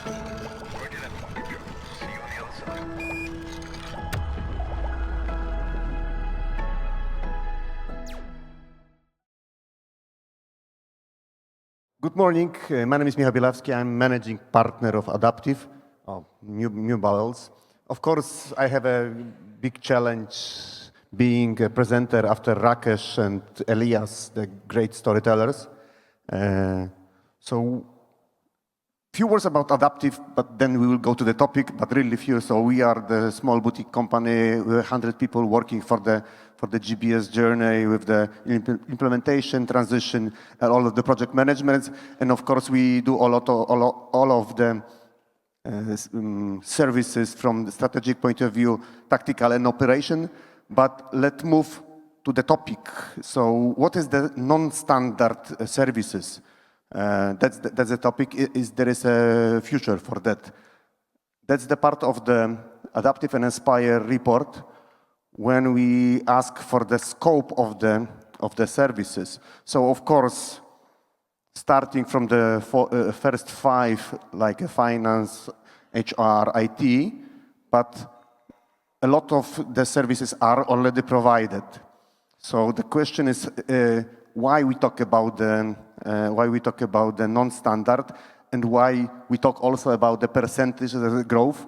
Good morning. My name is Michał Bielawski. I'm managing partner of Adaptive, New Balance. Of course, I have a big challenge being a presenter after Rakesh and Elias, the great storytellers. So, few words about Adaptive, but then we will go to the topic, but really few. So we are the small boutique company, 100 people working for the GBS journey with the implementation, transition, and all of the project management. And of course, we do all of the services from the strategic point of view, tactical and operation. But let's move to the topic. So what is the non-standard services? That's the topic. There is a future for that. That's the part of the Adaptive and Aspire report when we ask for the scope of the services. So of course, starting from the first five, like finance, HR, IT, but a lot of the services are already provided. So the question is why we talk about the non-standard and why we talk also about the percentage of the growth.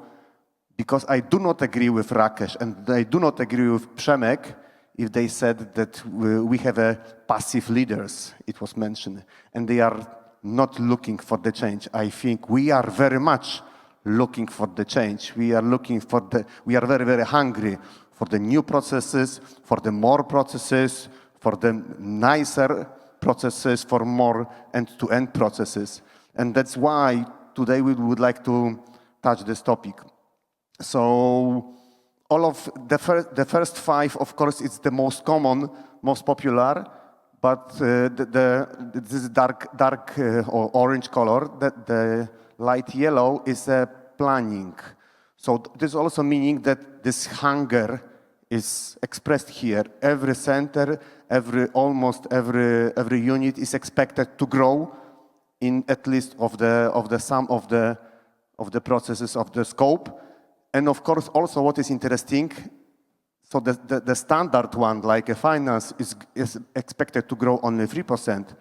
Because I do not agree with Rakesh and I do not agree with Przemek if they said that we have a passive leaders, it was mentioned, and they are not looking for the change. I think we are very much looking for the change. We are very, very hungry for the new processes, for the more processes, for the nicer processes, for more end-to-end processes. And that's why today we would like to touch this topic. So all of the first five, of course, it's the most common, most popular, but this dark or orange color, the light yellow is planning. So this also meaning that this hunger is expressed here. Every center, almost every unit is expected to grow in at least of the sum of the processes of the scope. And of course, also what is interesting, so the standard one, like a finance, is expected to grow only 3%,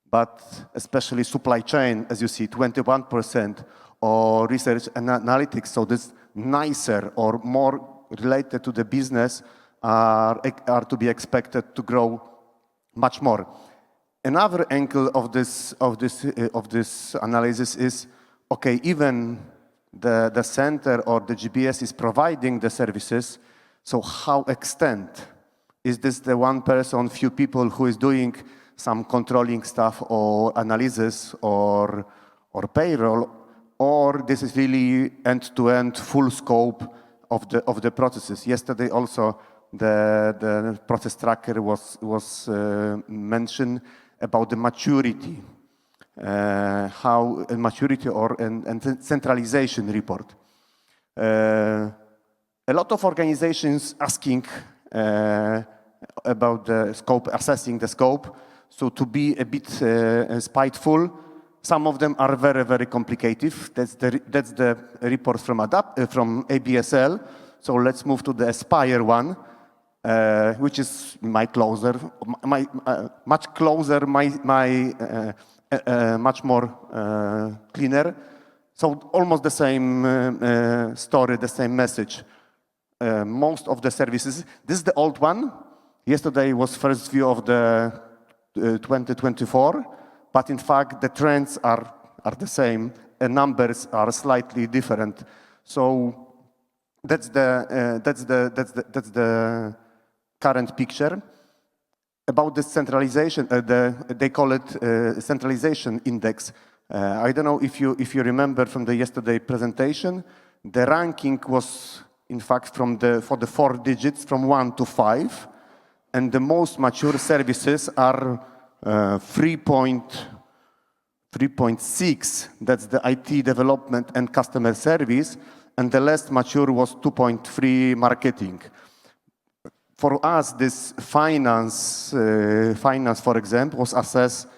but especially supply chain, as you see, 21%, or research and analytics, so this nicer or more related to the business are to be expected to grow much more. Another angle of this analysis is, okay, even the center or the GBS is providing the services, so how extent? Is this the one person, few people who is doing some controlling stuff or analysis or payroll, or this is really end-to-end full scope of the processes? Yesterday also the process tracker was mentioned about the maturity. How maturity and centralization report. A lot of organizations asking about the scope, assessing the scope. So to be a bit spiteful, some of them are very, very complicated. That's the report from ABSL. So let's move to the Aspire one, which is much closer, much more cleaner. So almost the same story, the same message. Most of the services, this is the old one. Yesterday was first view of the 2024, but in fact the trends are the same and numbers are slightly different. So that's the current picture. About this centralization, they call it centralization index. I don't know if you remember from the yesterday presentation, the ranking was in fact for the 4 digits from 1 to 5, and the most mature services are 3.6. That's the IT development and customer service, and the less mature was 2.3 marketing. For us, this finance, for example, was assessed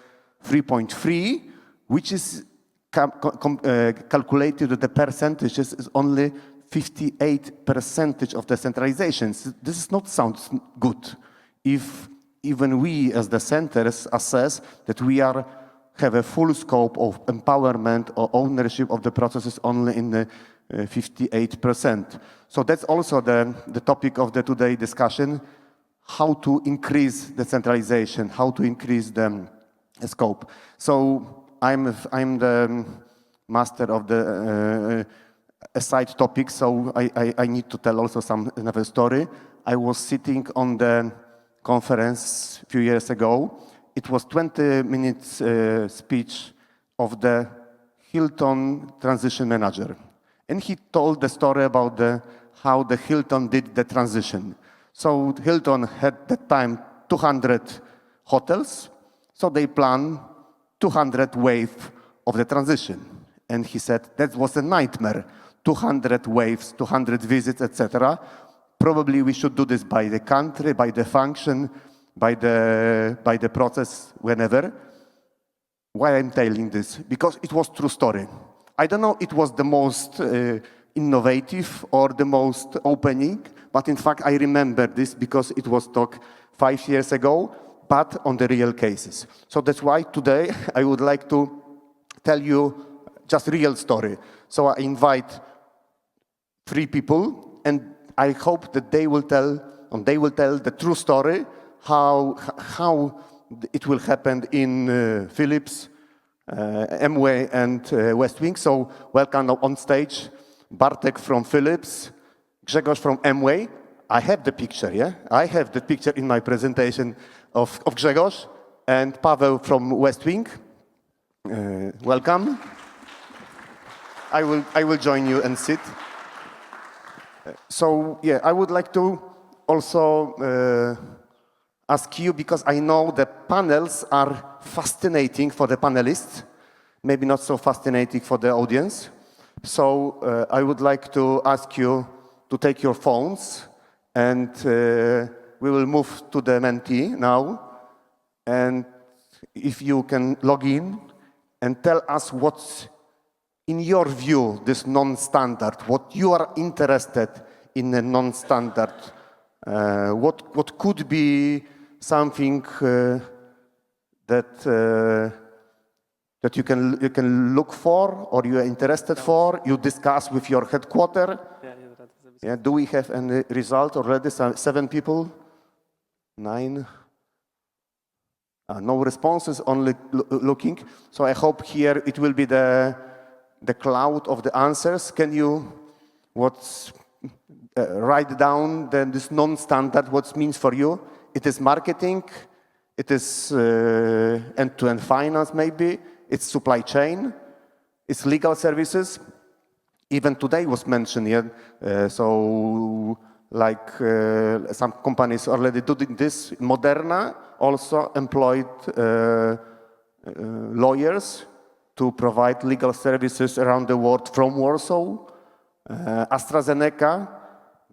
3.3, which is calculated the percentages is only 58% of the centralizations. This does not sound good. If even we as the centers assess that we have a full scope of empowerment or ownership of the processes only in the 58%. So that's also the topic of the today discussion, how to increase the centralization, how to increase the scope. So I'm the master of the a side topic, so I need to tell also another story. I was sitting on the conference a few years ago. It was 20 minutes speech of the Hilton transition manager. And he told the story about how the Hilton did the transition. So Hilton had at that time 200 hotels, so they planned 200 wave of the transition. And he said that was a nightmare, 200 waves, 200 visits, etc. Probably we should do this by the country, by the function, by the process, whenever. Why I'm telling this? Because it was true story. I don't know it was the most innovative or the most opening, but in fact I remember this because it was talked 5 years ago, but on the real cases. So that's why today I would like to tell you just real story. So I invite 3 people, and I hope that they will tell the true story, how it will happen in Philips, Amway, and Westwing. So welcome on stage, Bartek from Philips, Grzegorz from Amway. I have the picture, yeah? I have the picture in my presentation of Grzegorz, and Paweł from Westwing. Welcome. I will join you and sit. So, yeah, I would like to also ask you, because I know the panels are fascinating for the panelists, maybe not so fascinating for the audience. So I would like to ask you to take your phones, and we will move to the mentee now. And if you can log in and tell us what's in your view, this non-standard, what you are interested in a non-standard, what could be something that you can look for, or you are interested for, you discuss with your headquarter. Yeah, do we have any result already? 7 people? 9? No responses, only looking. So I hope here it will be the cloud of the answers. Can you write down this non-standard, what it means for you? It is marketing, it is end-to-end finance maybe, it's supply chain, it's legal services. Even today was mentioned here, so like some companies already doing this. Moderna also employed lawyers to provide legal services around the world from Warsaw. AstraZeneca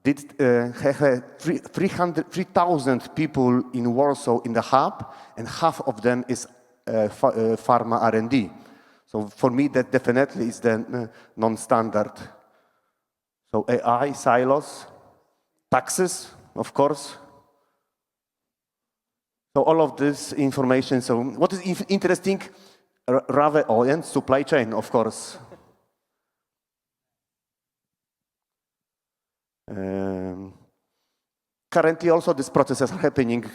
did have 3,000 people in Warsaw in the hub, and half of them is pharma R&D. So for me, that definitely is the non-standard. So AI, silos, taxes, of course. So all of this information. So what is interesting, rather, and supply chain, of course. Currently also these processes are happening.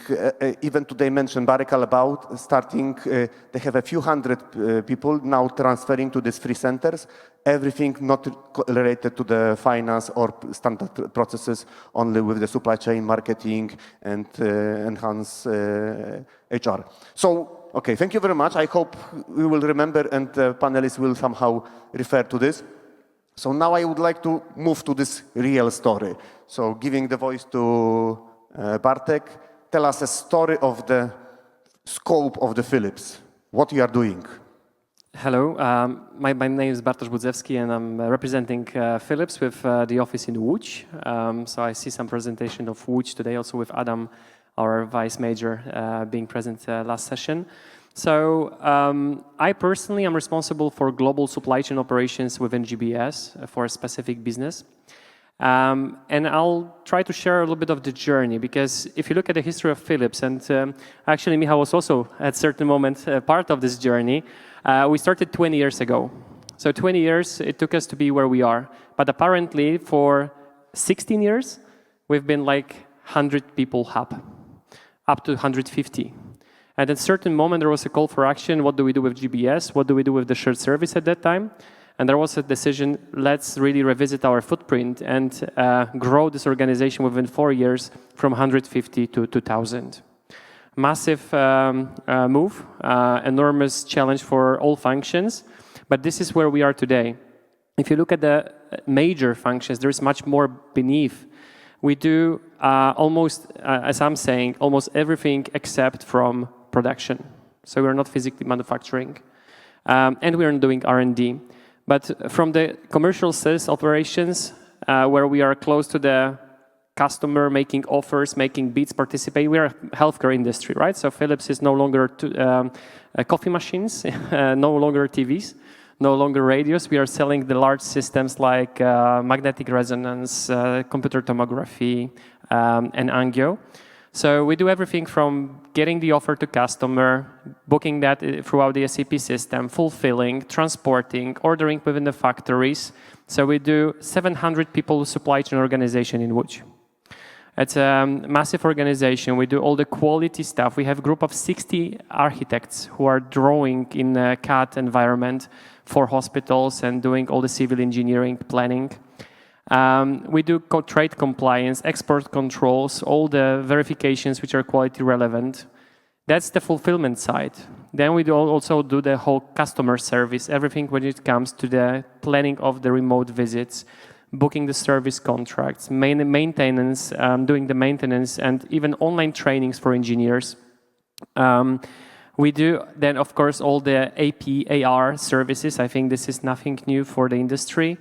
Even today mentioned Barikal about starting, they have a few hundred people now transferring to these 3 centers, everything not related to the finance or standard processes, only with the supply chain, marketing, and enhance HR. So, okay, thank you very much. I hope we will remember, and the panelists will somehow refer to this. So now I would like to move to this real story. So giving the voice to Bartek, tell us a story of the scope of the Philips, what you are doing. Hello, my name is Bartosz Budzewski, and I'm representing Philips with the office in Łódź. So I see some presentation of Łódź today, also with Adam, our vice major, being present last session. So I personally am responsible for global supply chain operations within GBS for a specific business. And I'll try to share a little bit of the journey, because if you look at the history of Philips, and actually Michał was also at a certain moment part of this journey, we started 20 years ago. So 20 years it took us to be where we are. But apparently for 16 years, we've been like 100 people hub, up to 150. And at a certain moment, there was a call for action. What do we do with GBS? What do we do with the shared service at that time? And there was a decision, let's really revisit our footprint and grow this organization within 4 years from 150 to 2,000. Massive move, enormous challenge for all functions, but this is where we are today. If you look at the major functions, there is much more beneath. We do almost, as I'm saying, almost everything except from production. So we're not physically manufacturing. And we're doing R&D. But from the commercial sales operations, where we are close to the customer, making offers, making bids, participate, we are a healthcare industry, right? So Philips is no longer coffee machines, no longer TVs, no longer radios. We are selling the large systems like magnetic resonance, computer tomography, and angio. So we do everything from getting the offer to customer, booking that throughout the SAP system, fulfilling, transporting, ordering within the factories. So we do 700 people supply chain organization in Łódź. It's a massive organization. We do all the quality stuff. We have a group of 60 architects who are drawing in a CAD environment for hospitals and doing all the civil engineering planning. We do trade compliance, export controls, all the verifications which are quality relevant. That's the fulfillment side. Then we also do the whole customer service, everything when it comes to the planning of the remote visits, booking the service contracts, maintenance, doing the maintenance, and even online trainings for engineers. We do then, of course, all the AP, AR services. I think this is nothing new for the industry.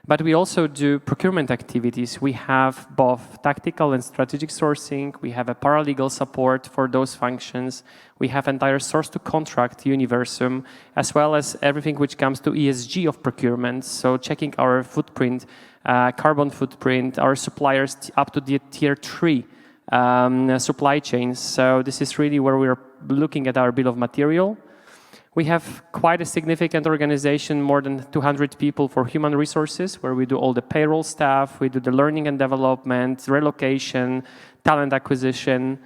But we also do procurement activities. We have both tactical and strategic sourcing. We have a paralegal support for those functions. We have entire source-to-contract universum, as well as everything which comes to ESG of procurement. So checking our footprint, carbon footprint, our suppliers up to the tier 3 supply chains. So this is really where we're looking at our bill of material. We have quite a significant organization, more than 200 people for human resources, where we do all the payroll stuff, we do the learning and development, relocation, talent acquisition,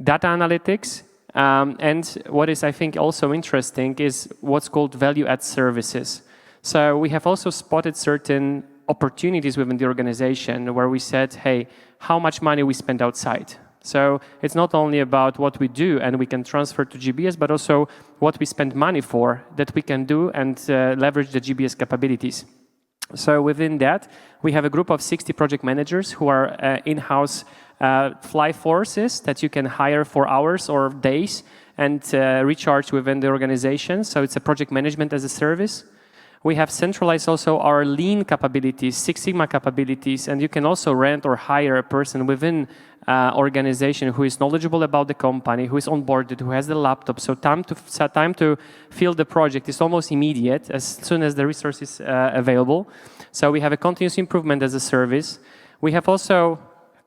data analytics, and what is, I think, also interesting is what's called value-add services. So we have also spotted certain opportunities within the organization where we said, hey, how much money we spend outside? So it's not only about what we do and we can transfer to GBS, but also what we spend money for that we can do and leverage the GBS capabilities. So within that, we have a group of 60 project managers who are in-house fly forces that you can hire for hours or days and recharge within the organization. So it's a project management as a service. We have centralized also our lean capabilities, Six Sigma capabilities, and you can also rent or hire a person within organization who is knowledgeable about the company, who is onboarded, who has the laptop. So time to fill the project is almost immediate as soon as the resource is available. So we have a continuous improvement as a service. We have also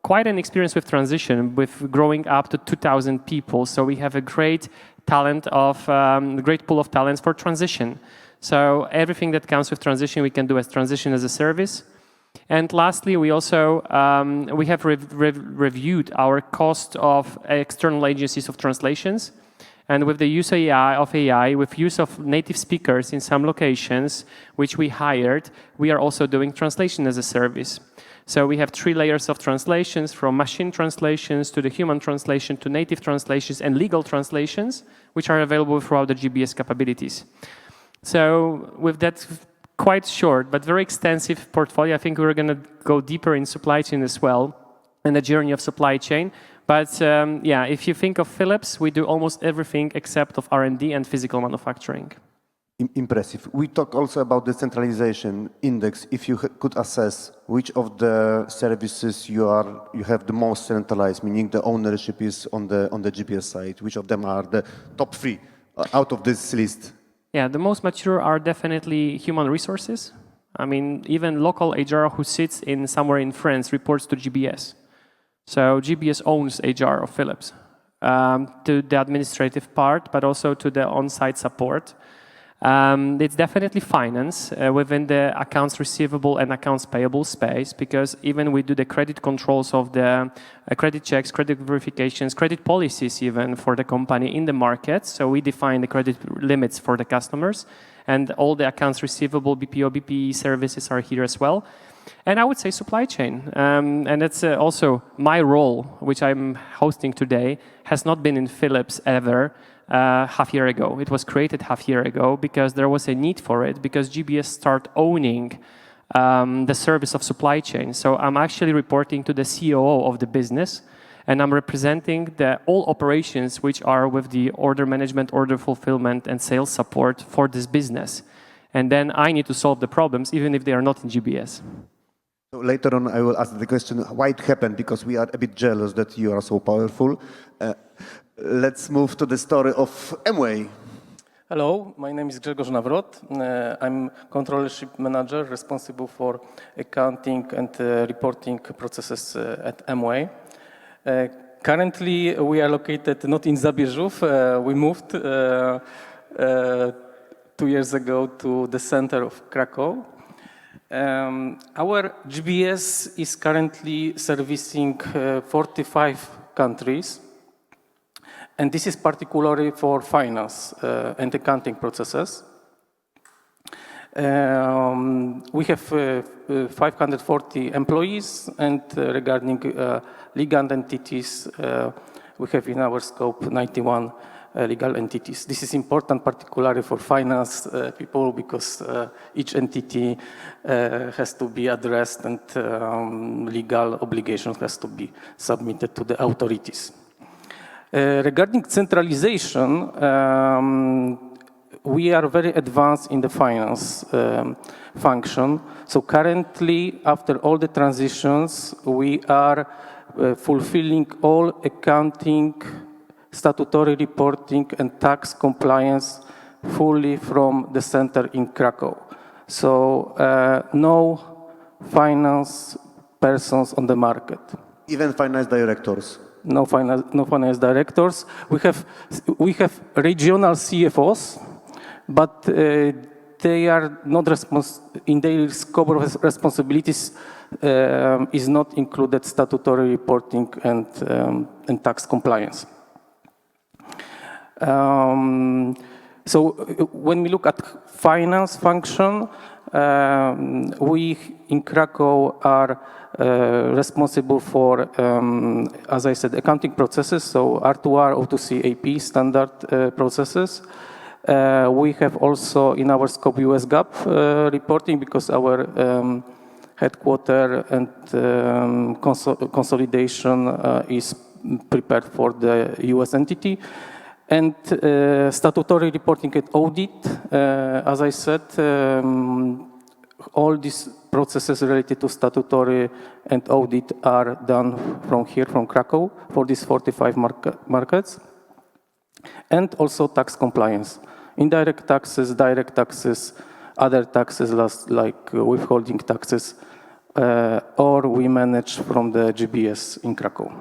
quite an experience with transition, with growing up to 2,000 people. So we have a great great pool of talents for transition. So everything that comes with transition, we can do as transition as a service. And lastly, we also we have reviewed our cost of external agencies of translations. And with the use of AI, with use of native speakers in some locations, which we hired, we are also doing translation as a service. So we have 3 layers of translations, from machine translations to the human translation to native translations and legal translations, which are available throughout the GBS capabilities. So with that quite short but very extensive portfolio, I think we're going to go deeper in supply chain as well, in the journey of supply chain. But yeah, if you think of Philips, we do almost everything except of R&D and physical manufacturing. Impressive. We talk also about the centralization index. If you could assess which of the services you have the most centralized, meaning the ownership is on the GPS side, which of them are the top 3 out of this list? Yeah, the most mature are definitely human resources. I mean, even local HR who sits in somewhere in France reports to GBS. So GBS owns HR of Philips, to the administrative part, but also to the on-site support. It's definitely finance within the accounts receivable and accounts payable space, because even we do the credit controls of the credit checks, credit verifications, credit policies even for the company in the market. So we define the credit limits for the customers, and all the accounts receivable, BPO, BPE services are here as well. And I would say supply chain. And it's also my role, which I'm hosting today, has not been in Philips ever. Half year ago. It was created half year ago because there was a need for it, because GBS started owning the service of supply chain. So I'm actually reporting to the COO of the business, and I'm representing all operations which are with the order management, order fulfillment, and sales support for this business. And then I need to solve the problems, even if they are not in GBS. So later on, I will ask the question why it happened, because we are a bit jealous that you are so powerful. Let's move to the story of Amway. Hello, my name is Grzegorz Nawrot. I'm controllership manager responsible for accounting and reporting processes at Amway. Currently, we are located not in Zabierzów. We moved 2 years ago to the center of Krakow. Our GBS is currently servicing 45 countries. And this is particularly for finance and accounting processes. We have 540 employees, and regarding legal entities, we have in our scope 91 legal entities. This is important particularly for finance people, because each entity has to be addressed, and legal obligations has to be submitted to the authorities. Regarding centralization, we are very advanced in the finance function. So currently, after all the transitions, we are fulfilling all accounting, statutory reporting, and tax compliance fully from the center in Krakow. So no finance persons on the market. Even finance directors? No finance directors. We have regional CFOs, but they are not in their scope of responsibilities is not included statutory reporting and tax compliance. So when we look at finance function, we in Krakow are responsible for, as I said, accounting processes, so R2R, O2C, AP standard processes. We have also in our scope US GAAP reporting, because our headquarter and consolidation is prepared for the US entity. And statutory reporting and audit, as I said, all these processes related to statutory and audit are done from here, from Krakow, for these 45 markets. And also tax compliance. Indirect taxes, direct taxes, other taxes like withholding taxes, or we manage from the GBS in Krakow.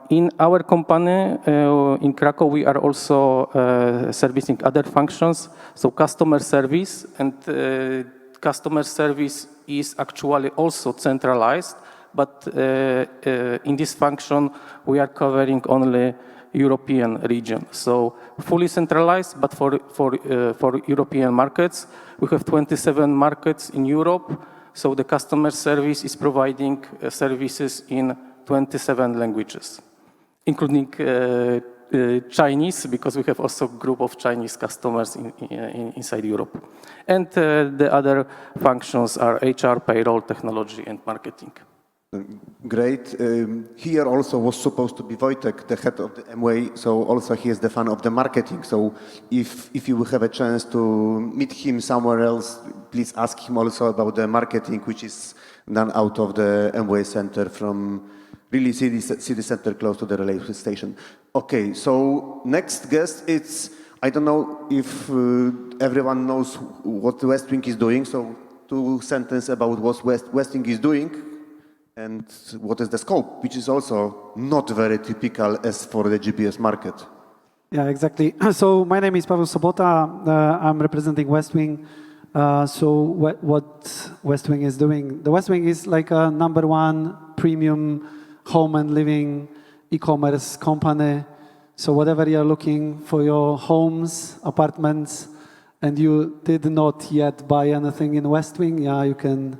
In our company in Krakow, we are also servicing other functions, so customer service, and customer service is actually also centralized, but in this function we are covering only European region. So fully centralized, but for European markets, we have 27 markets in Europe, so the customer service is providing services in 27 languages, including Chinese, because we have also a group of Chinese customers inside Europe. And the other functions are HR, payroll, technology, and marketing. Great. Here also was supposed to be Wojtek, the head of the Amway, so also he is the fan of the marketing. So if you will have a chance to meet him somewhere else, please ask him also about the marketing, which is done out of the Amway Center from really city center close to the railway station. Okay, so next guest, I don't know if everyone knows what Westwing is doing, so 2 sentences about what Westwing is doing and what is the scope, which is also not very typical as for the GPS market. Yeah, exactly. So my name is Paweł Sobota. I'm representing Westwing. So what Westwing is doing? The Westwing is like a #1 premium home and living e-commerce company. So whatever you're looking for your homes, apartments, and you did not yet buy anything in Westwing, yeah, you can,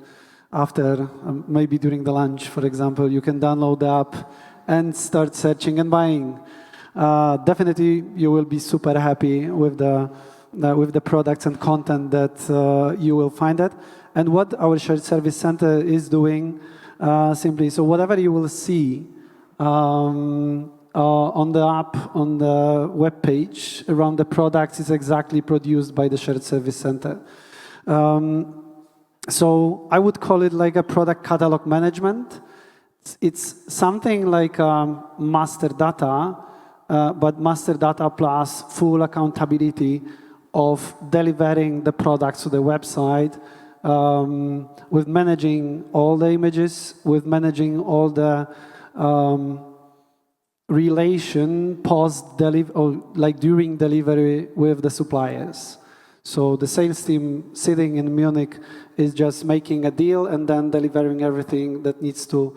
after maybe during the lunch, for example, you can download the app and start searching and buying. Definitely, you will be super happy with the products and content that you will find it. And what our shared service center is doing, simply, so whatever you will see on the app, on the web page, around the products is exactly produced by the shared service center. So I would call it like a product catalog management. It's something like master data, but master data plus full accountability of delivering the products to the website, with managing all the images, with managing all the relation post-delivery, or like during delivery with the suppliers. So the sales team sitting in Munich is just making a deal and then delivering everything that needs to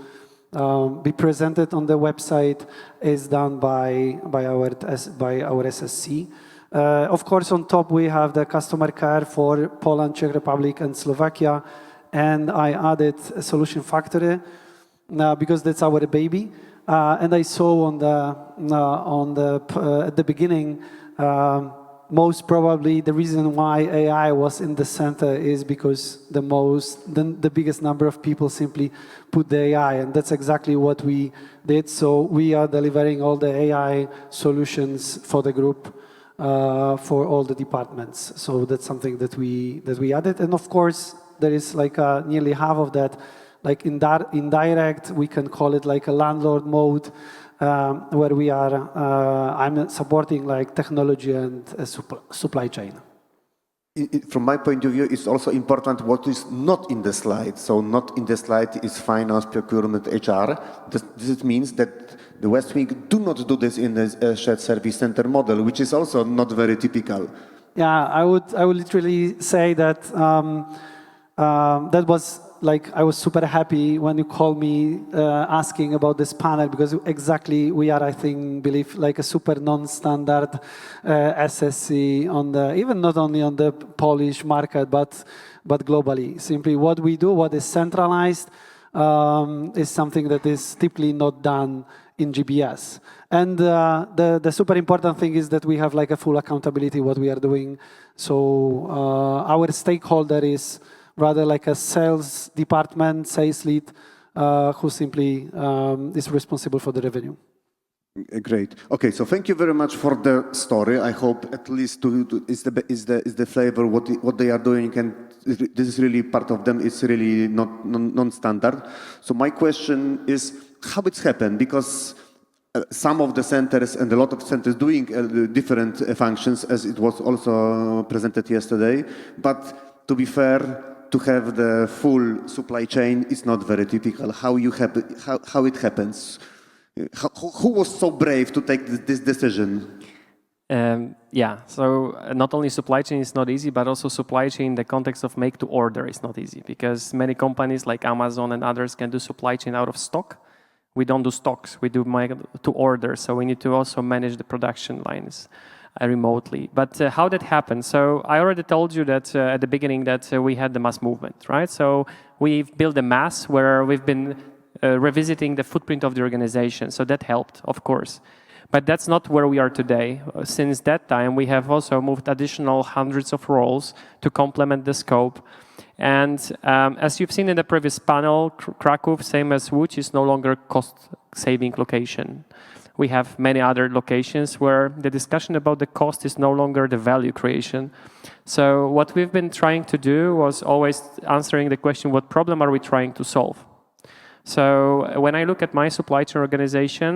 be presented on the website is done by our SSC. Of course, on top we have the customer care for Poland, Czech Republic, and Slovakia, and I added a solution factory because that's our baby. And I saw at the beginning, most probably the reason why AI was in the center is because the biggest number of people simply put the AI, and that's exactly what we did. So we are delivering all the AI solutions for the group, for all the departments. So that's something that we added, and of course there is like nearly half of that. Like indirect, we can call it like a landlord mode, where we are, I'm supporting like technology and supply chain. From my point of view, it's also important what is not in the slide. So not in the slide is finance, procurement, HR. This means that the Westwing do not do this in a shared service center model, which is also not very typical. Yeah, I would literally say that that was like, I was super happy when you called me asking about this panel, because exactly we are, I believe like a super non-standard SSC on the, even not only on the Polish market, but globally. Simply what we do, what is centralized, is something that is typically not done in GBS. And the super important thing is that we have like a full accountability what we are doing. So our stakeholder is rather like a sales department, sales lead, who simply is responsible for the revenue. Great. Okay, so thank you very much for the story. I hope at least is the flavor what they are doing, and this is really part of them. It's really not non-standard. So my question is how it's happened, because some of the centers and a lot of centers doing different functions, as it was also presented yesterday. But to be fair, to have the full supply chain is not very typical. How it happens? Who was so brave to take this decision? Yeah, so not only supply chain is not easy, but also supply chain in the context of make to order is not easy, because many companies like Amazon and others can do supply chain out of stock. We don't do stocks, we do make to order, so we need to also manage the production lines remotely. But how that happened? So I already told you that at the beginning that we had the mass movement, right? So we've built a mass where we've been revisiting the footprint of the organization. So that helped, of course. But that's not where we are today. Since that time, we have also moved additional hundreds of roles to complement the scope. And as you've seen in the previous panel, Kraków, same as Łódź, is no longer cost-saving location. We have many other locations where the discussion about the cost is no longer the value creation. So what we've been trying to do was always answering the question, what problem are we trying to solve? So when I look at my supply chain organization,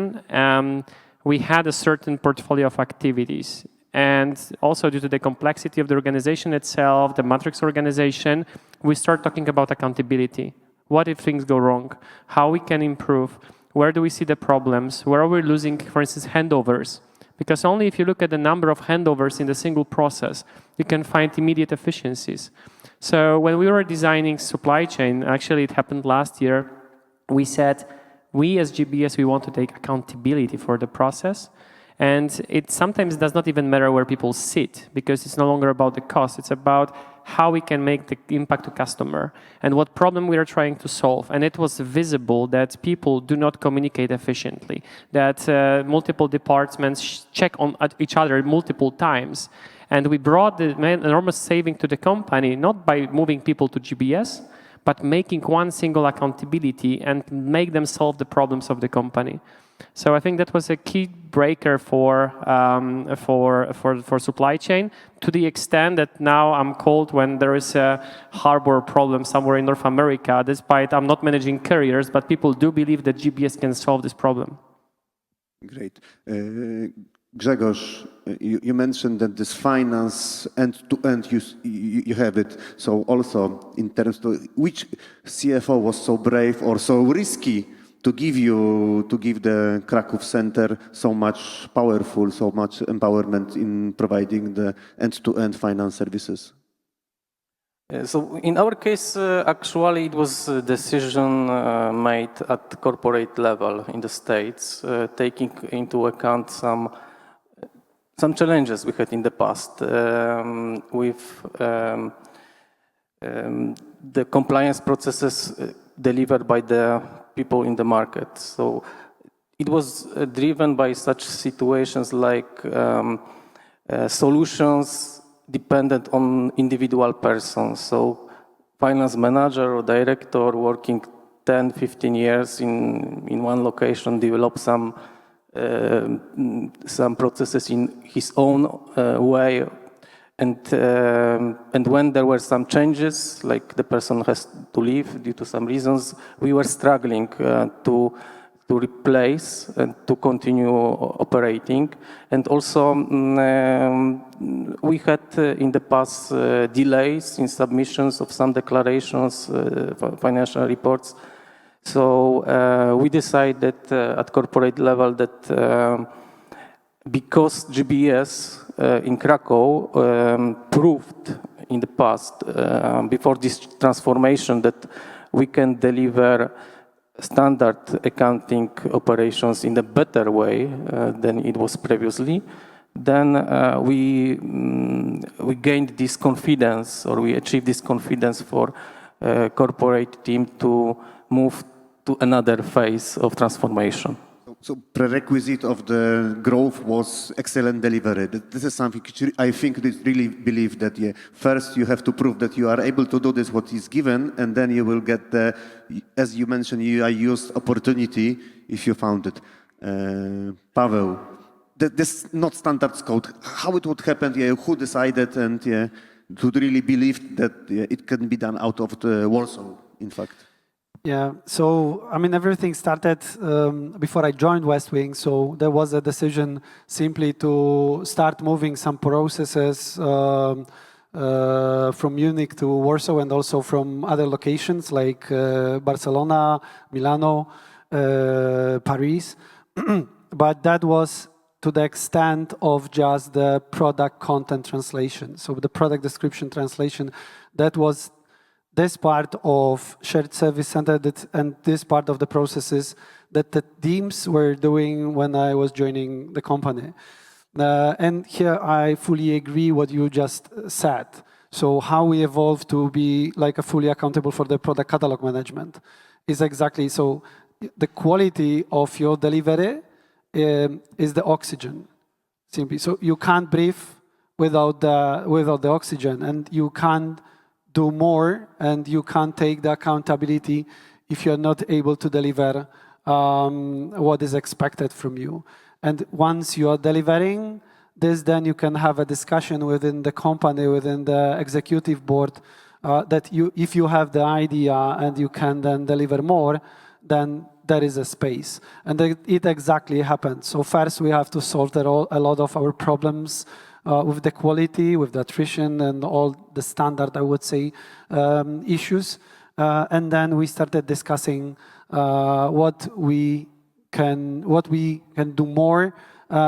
we had a certain portfolio of activities. And also due to the complexity of the organization itself, the matrix organization, we start talking about accountability. What if things go wrong? How we can improve? Where do we see the problems? Where are we losing, for instance, handovers? Because only if you look at the number of handovers in the single process, you can find immediate efficiencies. So when we were designing supply chain, actually it happened last year, we said, we as GBS, we want to take accountability for the process. And it sometimes does not even matter where people sit, because it's no longer about the cost. It's about how we can make the impact to customer and what problem we are trying to solve. And it was visible that people do not communicate efficiently, that multiple departments check on each other multiple times. And we brought the enormous saving to the company, not by moving people to GBS, but making one single accountability and make them solve the problems of the company. So I think that was a key breaker for supply chain, to the extent that now I'm called when there is a harbor problem somewhere in North America, despite I'm not managing carriers, but people do believe that GBS can solve this problem. Great. Grzegorz, you mentioned that this finance end-to-end, you have it. So also in terms of which CFO was so brave or so risky to give the Kraków Center so much powerful, so much empowerment in providing the end-to-end finance services? So in our case, actually, it was a decision made at corporate level in the States, taking into account some challenges we had in the past with the compliance processes delivered by the people in the market. So it was driven by such situations like solutions dependent on individual persons. So finance manager or director working 10, 15 years in one location develop some processes in his own way. And when there were some changes, like the person has to leave due to some reasons, we were struggling to replace and to continue operating. And also we had in the past delays in submissions of some declarations, financial reports. So we decided at corporate level that because GBS in Kraków proved in the past, before this transformation, that we can deliver standard accounting operations in a better way than it was previously, then we gained this confidence, or we achieved this confidence for corporate team to move to another phase of transformation. So prerequisite of the growth was excellent delivery. This is something which I think they really believe that first you have to prove that you are able to do this, what is given, and then you will get the, as you mentioned, you used opportunity if you found it. Paweł, this not standard code, how it would happen, who decided and to really believe that it can be done out of the Warsaw, in fact? Yeah, so I mean, everything started before I joined Westwing. So there was a decision simply to start moving some processes from Munich to Warsaw, and also from other locations like Barcelona, Milano, Paris. But that was to the extent of just the product content translation. So the product description translation, that was this part of shared service center and this part of the processes that the teams were doing when I was joining the company. And here I fully agree what you just said. So how we evolve to be like a fully accountable for the product catalog management is exactly so. The quality of your delivery is the oxygen, simply. So you can't breathe without the oxygen, and you can't do more, and you can't take the accountability if you're not able to deliver what is expected from you. And once you are delivering this, then you can have a discussion within the company, within the executive board, that if you have the idea and you can then deliver more, then there is a space. And it exactly happened. So first we have to solve a lot of our problems with the quality, with the attrition, and all the standard, I would say, issues. And then we started discussing what we can do more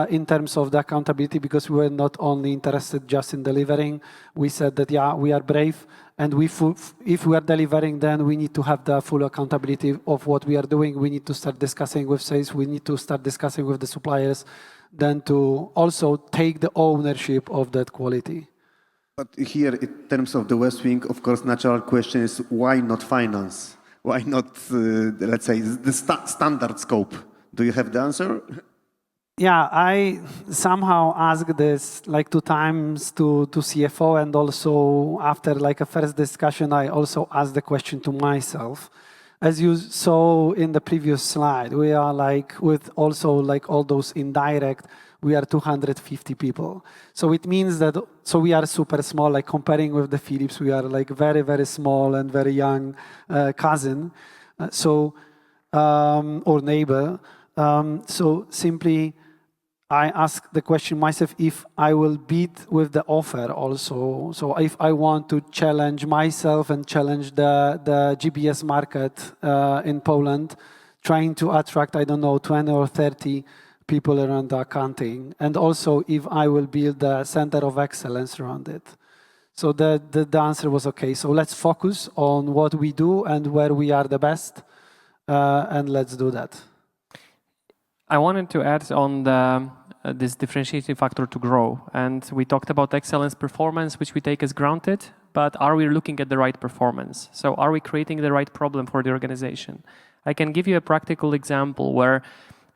in terms of the accountability, because we were not only interested just in delivering. We said that, yeah, we are brave, and if we are delivering, then we need to have the full accountability of what we are doing. We need to start discussing with sales. We need to start discussing with the suppliers, then to also take the ownership of that quality. But here, in terms of the Westwing, of course, natural question is why not finance? Why not, let's say, the standard scope? Do you have the answer? Yeah, I somehow asked this like 2 times to CFO, and also after like a first discussion, I also asked the question to myself. As you saw in the previous slide, we are like with also like all those indirect, we are 250 people. So it means that, so we are super small, like comparing with the Philips, we are like very, very small and very young cousin, or neighbor. So simply, I ask the question myself if I will beat with the offer also. So if I want to challenge myself and challenge the GBS market in Poland, trying to attract, I don't know, 20 or 30 people around the accounting. And also if I will build the center of excellence around it. So the answer was okay. So let's focus on what we do and where we are the best. And let's do that. I wanted to add on this differentiating factor to grow. And we talked about excellence performance, which we take as granted, but are we looking at the right performance? So are we creating the right problem for the organization? I can give you a practical example where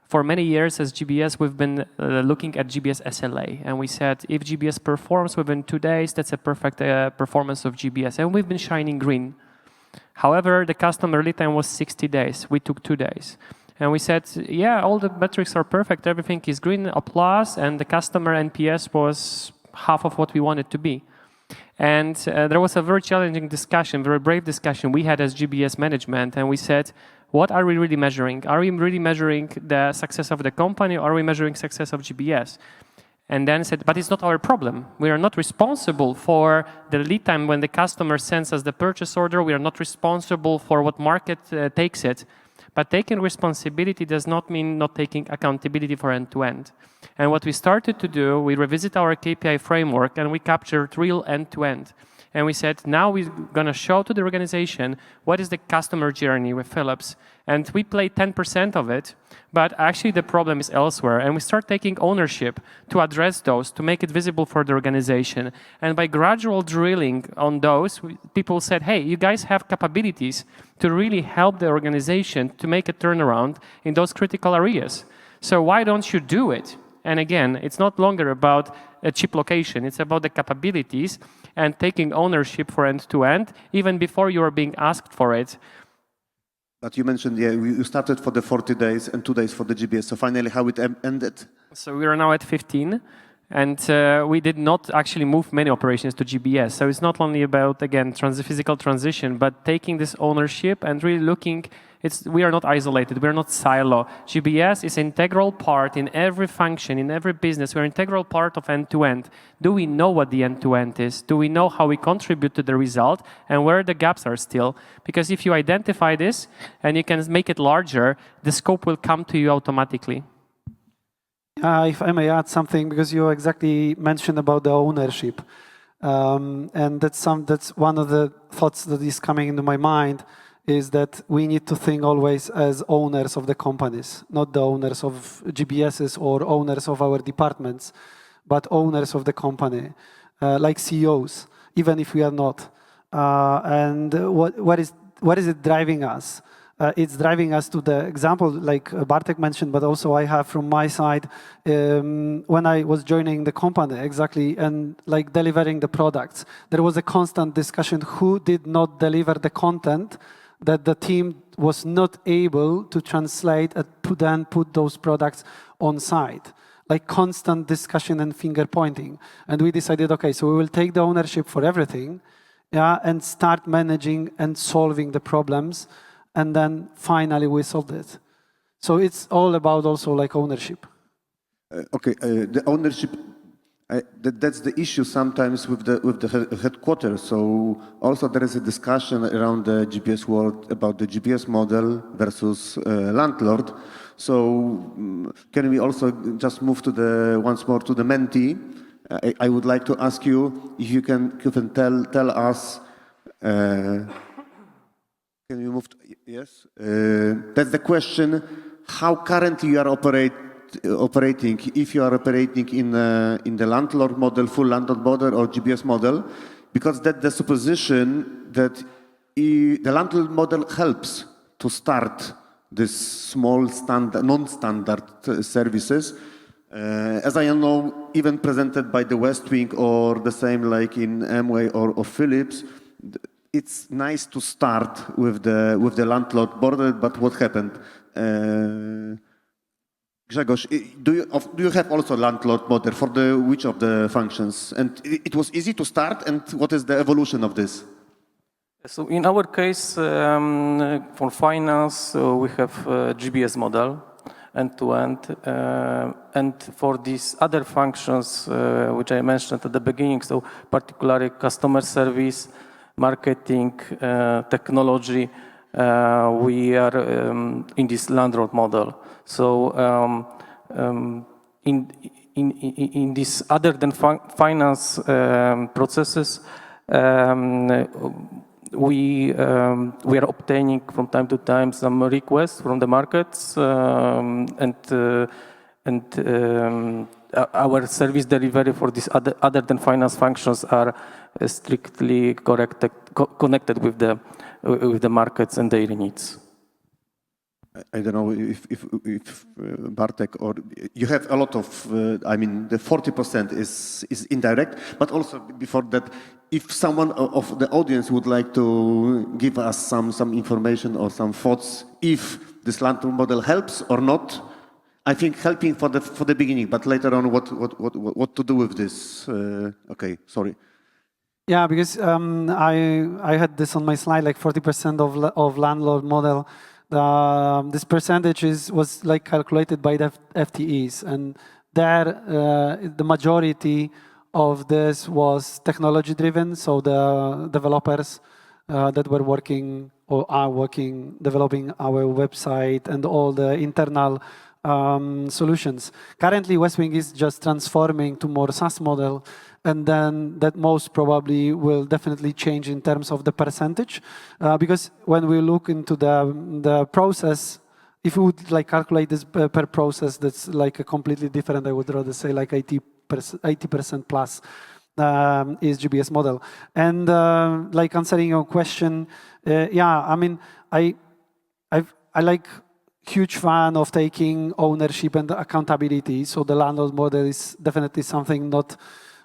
for many years as GBS, we've been looking at GBS SLA. And we said, if GBS performs within 2 days, that's a perfect performance of GBS. And we've been shining green. However, the customer lead time was 60 days. We took 2 days. And we said, yeah, all the metrics are perfect, everything is green, applause, and the customer NPS was half of what we wanted to be. And there was a very challenging discussion, very brave discussion we had as GBS management, and we said, what are we really measuring? Are we really measuring the success of the company, or are we measuring success of GBS? And then said, but it's not our problem. We are not responsible for the lead time when the customer sends us the purchase order. We are not responsible for what market takes it. But taking responsibility does not mean not taking accountability for end-to-end. And what we started to do, we revisit our KPI framework and we captured real end-to-end. And we said, now we're going to show to the organization what is the customer journey with Philips. And we play 10% of it, but actually the problem is elsewhere. And we start taking ownership to address those, to make it visible for the organization. And by gradual drilling on those, people said, hey, you guys have capabilities to really help the organization to make a turnaround in those critical areas. So why don't you do it? And again, it's not longer about a cheap location. It's about the capabilities and taking ownership for end-to-end, even before you are being asked for it. But you mentioned, yeah, you started for the 40 days and 2 days for the GBS. So finally, how it ended? So we are now at 15. And we did not actually move many operations to GBS. So it's not only about, again, physical transition, but taking this ownership and really looking, we are not isolated, we are not silo. GBS is an integral part in every function, in every business. We're an integral part of end-to-end. Do we know what the end-to-end is? Do we know how we contribute to the result and where the gaps are still? Because if you identify this and you can make it larger, the scope will come to you automatically. If I may add something, because you exactly mentioned about the ownership, and that's one of the thoughts that is coming into my mind, is that we need to think always as owners of the companies, not the owners of GBSs or owners of our departments, but owners of the company, like CEOs, even if we are not. And what is it driving us? It's driving us to the example like Bartek mentioned, but also I have from my side when I was joining the company exactly and like delivering the products. There was a constant discussion who did not deliver the content that the team was not able to translate and to then put those products on site. Like constant discussion and finger pointing. And we decided, okay, so we will take the ownership for everything, yeah, and start managing and solving the problems. and then finally we sold it. So it's all about also like ownership. The ownership. That's the issue sometimes with the headquarters. So also there is a discussion around the GPS world about the GPS model versus landlord. So can we also just move to once more to the mentee? I would like to ask you if you can tell us. Can we move? Yes. That's the question. How currently you are operating, if you are operating in the landlord model, full landlord model, or GPS model, because that's the supposition that the landlord model helps to start this small non-standard services. As I know, even presented by the Westwing or the same like in Amway or Philips, it's nice to start with the landlord model, but what happened? Grzegorz, do you have also landlord model for which of the functions? And it was easy to start, and what is the evolution of this? So in our case, for finance, we have a GBS model, end-to-end. And for these other functions, which I mentioned at the beginning, so particularly customer service, marketing, technology, we are in this landlord model. So in this other than finance processes, we are obtaining from time to time some requests from the markets, and our service delivery for these other than finance functions are strictly connected with the markets and their needs. I don't know if Bartek, or you have a lot of, I mean, the 40% is indirect, but also before that, if someone of the audience would like to give us some information or some thoughts, if this landlord model helps or not, I think helping for the beginning, but later on, what to do with this? Okay, sorry. Yeah, because I had this on my slide, like 40% of landlord model. This percentage was like calculated by the FTEs, and there the majority of this was technology driven. So the developers that were working or are working, developing our website and all the internal solutions. Currently, Westwing is just transforming to more SaaS model, and then that most probably will definitely change in terms of the percentage, because when we look into the process, if we would like calculate this per process, that's like a completely different. I would rather say like 80% plus is GBS model. And like answering your question, yeah, I mean, I like huge fan of taking ownership and accountability. So the landlord model is definitely something not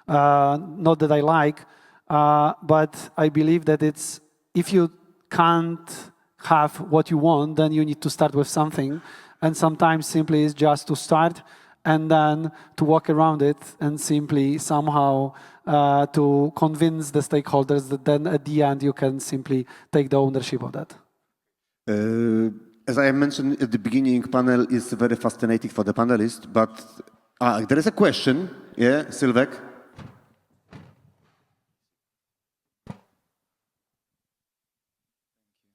that I like, but I believe that it's, if you can't have what you want, then you need to start with something. And sometimes simply it's just to start and then to walk around it and simply somehow to convince the stakeholders that then at the end you can simply take the ownership of that. As I mentioned at the beginning, panel is very fascinating for the panelists, but there is a question. Yeah, Sylwek?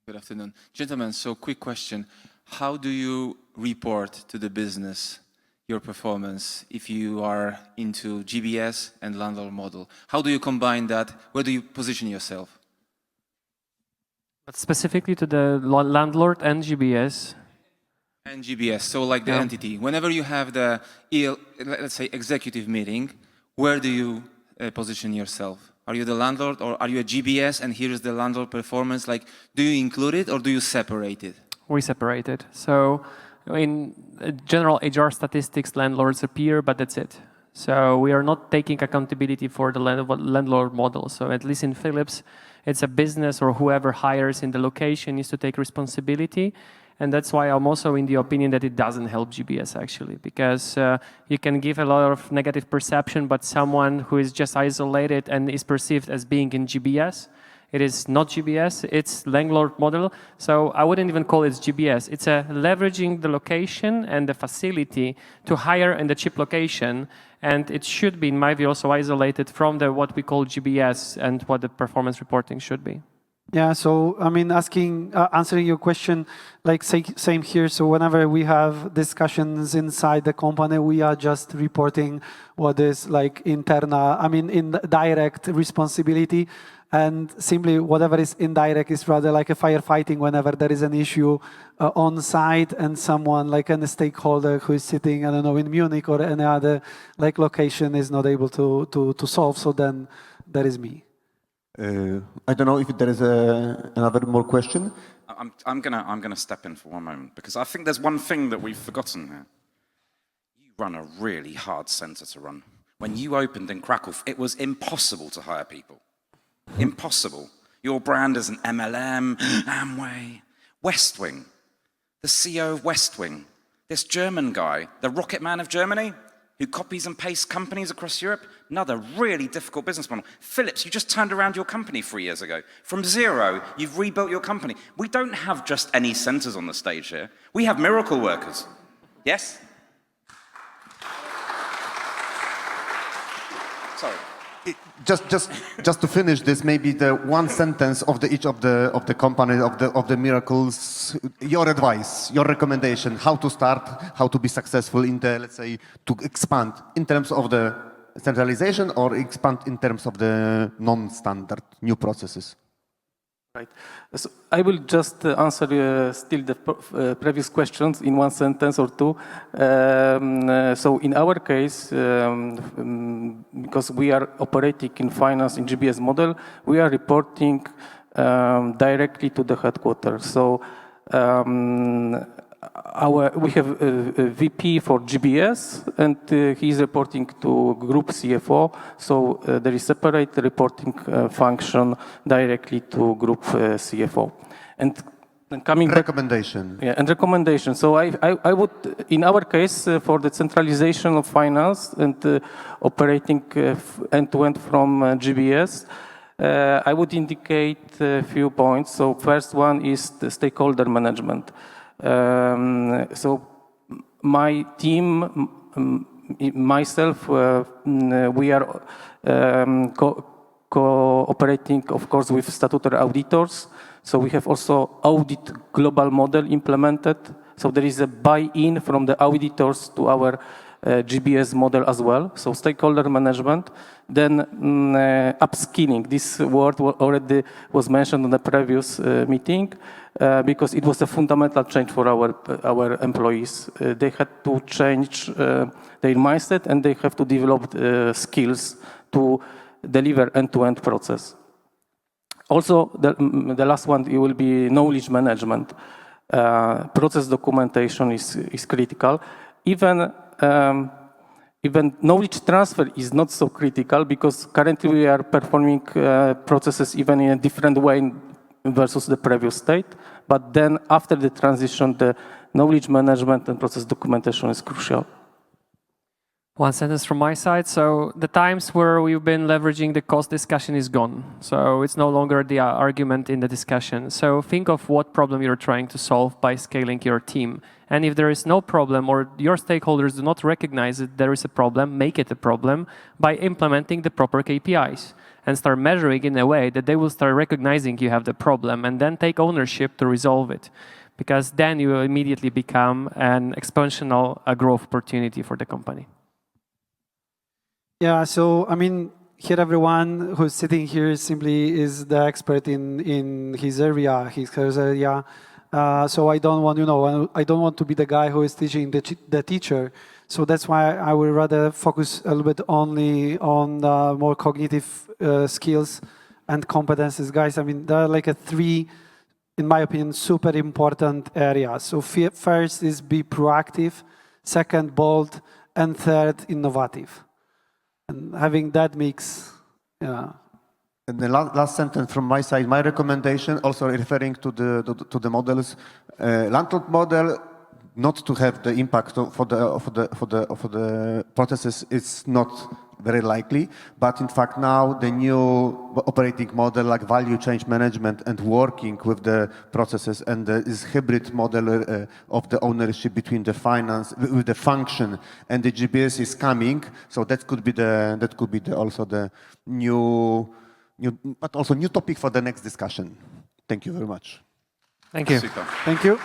Good afternoon. Gentlemen, so quick question. How do you report to the business your performance if you are into GBS and landlord model? How do you combine that? Where do you position yourself? But specifically to the landlord and GBS? And GBS, so like the entity. Whenever you have the, let's say, executive meeting, where do you position yourself? Are you the landlord or are you a GBS and here is the landlord performance? Like, do you include it or do you separate it? We separate it. So in general HR statistics, landlords appear, but that's it. So we are not taking accountability for the landlord model. So at least in Philips, it's a business or whoever hires in the location needs to take responsibility. And that's why I'm also in the opinion that it doesn't help GBS actually, because you can give a lot of negative perception, but someone who is just isolated and is perceived as being in GBS It is not GBS, it's landlord model. So I wouldn't even call it GBS. It's a leveraging the location and the facility to hire in the cheap location. And it should be, in my view, also isolated from the what we call GBS and what the performance reporting should be. Yeah, so I mean, answering your question, like same here. So whenever we have discussions inside the company, we are just reporting what is like internal, in direct responsibility. And simply whatever is indirect is rather like a firefighting whenever there is an issue on site and someone like a stakeholder who is sitting, I don't know, in Munich or any other like location is not able to solve. So then that is me. I don't know if there is another more question. I'm gonna step in for one moment because I think there's one thing that we've forgotten here. You run a really hard center to run. When you opened in Kraków, it was impossible to hire people. Impossible. Your brand is an MLM, Amway, Westwing, the CEO of Westwing, this German guy, the rocket man of Germany, who copies and pastes companies across Europe. Another really difficult business model. Philips, you just turned around your company 3 years ago. From zero, you've rebuilt your company. We don't have just any centers on the stage here. We have miracle workers. Yes? Sorry. Just to finish this, maybe the one sentence of each of the company of the miracles. Your advice, your recommendation, how to start, how to be successful in the, let's say, to expand in terms of the centralization or expand in terms of the non-standard new processes. Right. So I will just answer still the previous questions in one sentence or two. So in our case, because we are operating in finance in GBS model, we are reporting directly to the headquarters. So we have a VP for GBS, and he is reporting to Group CFO. So there is separate reporting function directly to Group CFO. And coming recommendation. Yeah, and recommendation. So I would, in our case, for the centralization of finance and operating end-to-end from GBS, I would indicate a few points. So first one is the stakeholder management. So my team, myself, we are cooperating, of course, with statutory auditors. So we have also audit global model implemented. So there is a buy-in from the auditors to our GBS model as well. So stakeholder management. Then upskilling. This word already was mentioned on the previous meeting because it was a fundamental change for our employees. They had to change their mindset and they have to develop skills to deliver end-to-end process. Also, the last one it will be knowledge management. Process documentation is critical. Even knowledge transfer is not so critical because currently we are performing processes even in a different way versus the previous state. But then after the transition, the knowledge management and process documentation is crucial. One sentence from my side. So the times where we've been leveraging the cost discussion is gone. So it's no longer the argument in the discussion. So think of what problem you're trying to solve by scaling your team. And if there is no problem or your stakeholders do not recognize that there is a problem, make it a problem by implementing the proper KPIs and start measuring in a way that they will start recognizing you have the problem and then take ownership to resolve it. Because then you will immediately become an exponential growth opportunity for the company. Yeah, so I mean, here everyone who's sitting here simply is the expert in his area, his area. So I don't want to be the guy who is teaching the teacher. So that's why I would rather focus a little bit only on more cognitive skills and competences, guys. I mean, there are like three, in my opinion, super important areas. So first is be proactive, second, bold, and third, innovative. And having that mix, yeah. And the last sentence from my side, my recommendation, also referring to the models, landlord model, not to have the impact for the processes, is not very likely. But in fact, now the new operating model, like value change management and working with the processes and this hybrid model of the ownership between the finance, with the function and the GBS is coming. So that could be also the new, but also new topic for the next discussion. Thank you very much. Thank you. Super. Thank you.